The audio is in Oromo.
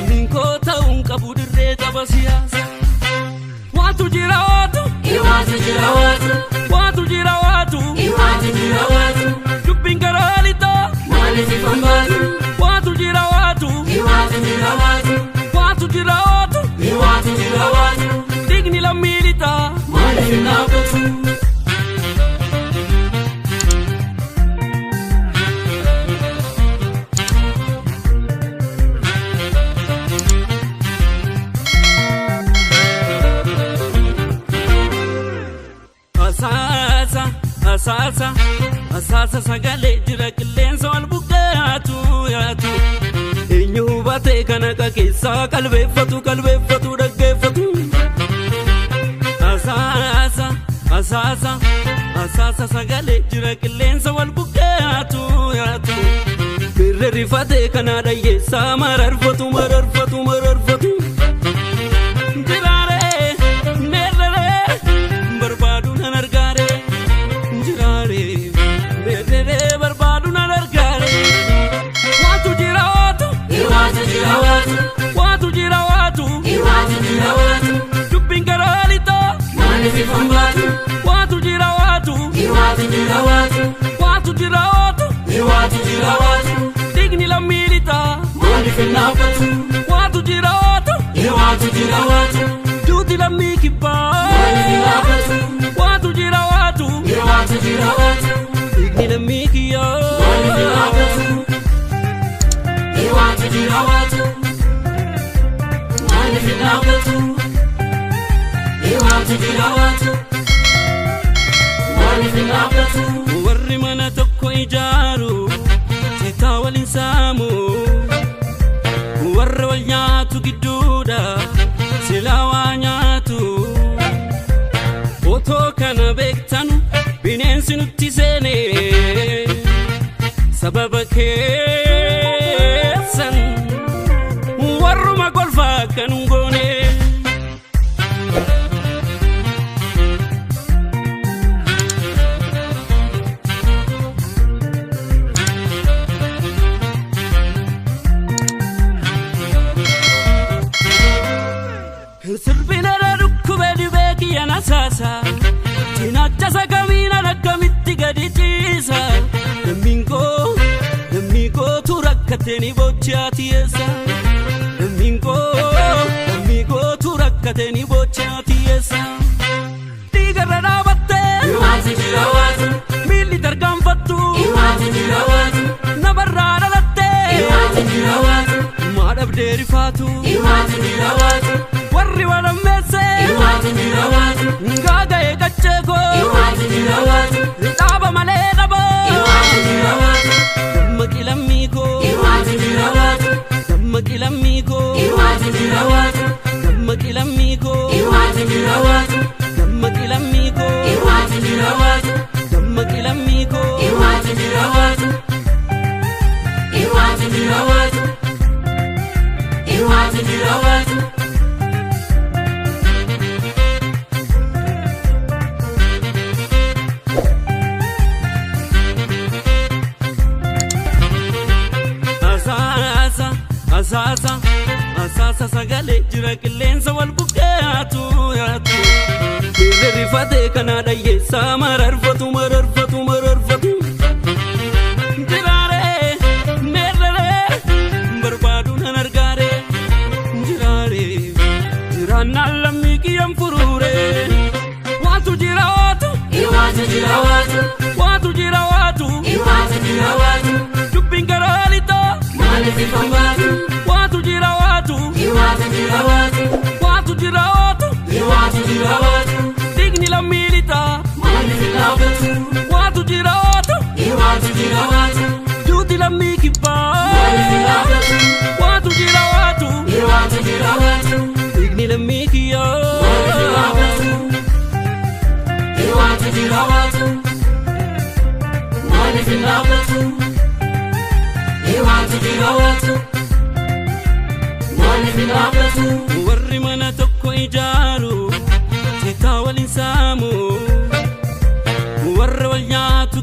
Minko ta'uun qabu dirree tapha siyaasa. Waatu jira waatu, Iwaatu jira waatu, waatu jira waatu, Iwaatu jira waatu, dubbiin karaa lixaa. maaliif ifambaatu? Waatu jira waatu, Iwaatu jira waatu, waatu jira waatu, Iwaatu jira waatu, digni lammii lixaa. maaliif hin dhaabbatu? Asaasa sagalee jira qilleensa wal buqqaatu yaatu. Eenyu hubatee kan akka keessaa qalbeeffatu dhaggeeffatu. Asaasa sagalee jira qilleensa wal buqqaatu yaatu. Birri rifatee kan adayyeessaa mararfatu. Iwaatu jira waatu, Waatu jira waatu, Iwaatu jira waatu, dubbiin karaa lixaa. maaliif ifambaatu? Waatu jira waatu, Iwaatu jira waatu, waatu jira waatu, Iwaatu jira waatu, digni lammii lixaa. maaliif hin dhaabbatu? Waatu jira waatu, Iwaatu jira waatu, duuti lammii kibbaa. maaliif hin dhaabbatu? Waatu jira waatu, Iwaatu jira waatu, digni lammii kiyyaa. maaliif hin dhaabbatu? Iwaatu jira waatu, maaliif hin dhaabbatu? Iwaatu jira waatu, maaliif hin dhaabbatu? Warri mana tokko ijaaru tiitaa waliin saamu. Warra wal nyaatu gidduudha silaa waa nyaatu. Otoo kana beektanu bineensi nutti seene sababa keessan warruma golfaa kan goone. Sirbina dhukkube dhibee kiyyan asaasa. Cinaacha kamiina akkamitti gadi ciisa. Lammiin kootu rakkatee ni bochaa tiyeessa. Lammiin kootu rakkatee ni bochaa tiyeessa. Dhiigarra dhaabattee Iwaatu jira waatu, miilli tarkaanfattu. Iwaatu jira waatu, Nabarraa dhalattee Iwaatu jira waatu, maa dhabdee rifaatu. Iwaatu jira waatu, Warri walammeessee Iwaatu jira waatu, gaaga'ee qacheekoo. Iwaatu jira waatu, Dhaaba malee dhaboo. Iwaatu jira waatu, Dammaqi lammii koo. Iwaatu jira waatu, Dammaqi lammii koo. Iwaatu jira waatu, Dammaqi lammii koo. Iwaatu jira waatu, Dammaqi lammii koo. Iwaatu jira waatu, Dammaqi lammii koo. Iwaatu jira waatu, Iwaatu jira waatu, Iwaatu jira waatu. Asaasa sagalee jira qilleensa wal buqqaatu yaatu. Birri rifatee kan adayyeessaa mararfatu. Jiraaree meerree barbaadu nan argaaree. Jiraannaan lammii kiyyan furuuree. Waatu jira waatu, Iwaatu jira waatu, waatu jira waatu, Iwaatu jira waatu, dubbiin karaa lixaa. maaliif ifambaatu? Waatu jira waatu, Iwaatu jira waatu, waatu jira waatu, Iwaatu jira waatu, digni lammii lixaa. maaliif hin dhaabbatu? Waatu jira waatu, Iwaatu jira waatu, duuti lammii kibbaa. maaliif hin dhaabbatu? Waatu jira waatu, Iwaatu jira waatu, digni lammii kiyyaa. maaliif hin dhaabbatu? Iwaatu jira waatu, maaliif hin dhaabbatu? Iwaatu jira waatu, maaliif hin dhaabbatu? Warri mana tokko ijaaru tiitaa waliin saamu. Warra wal nyaatu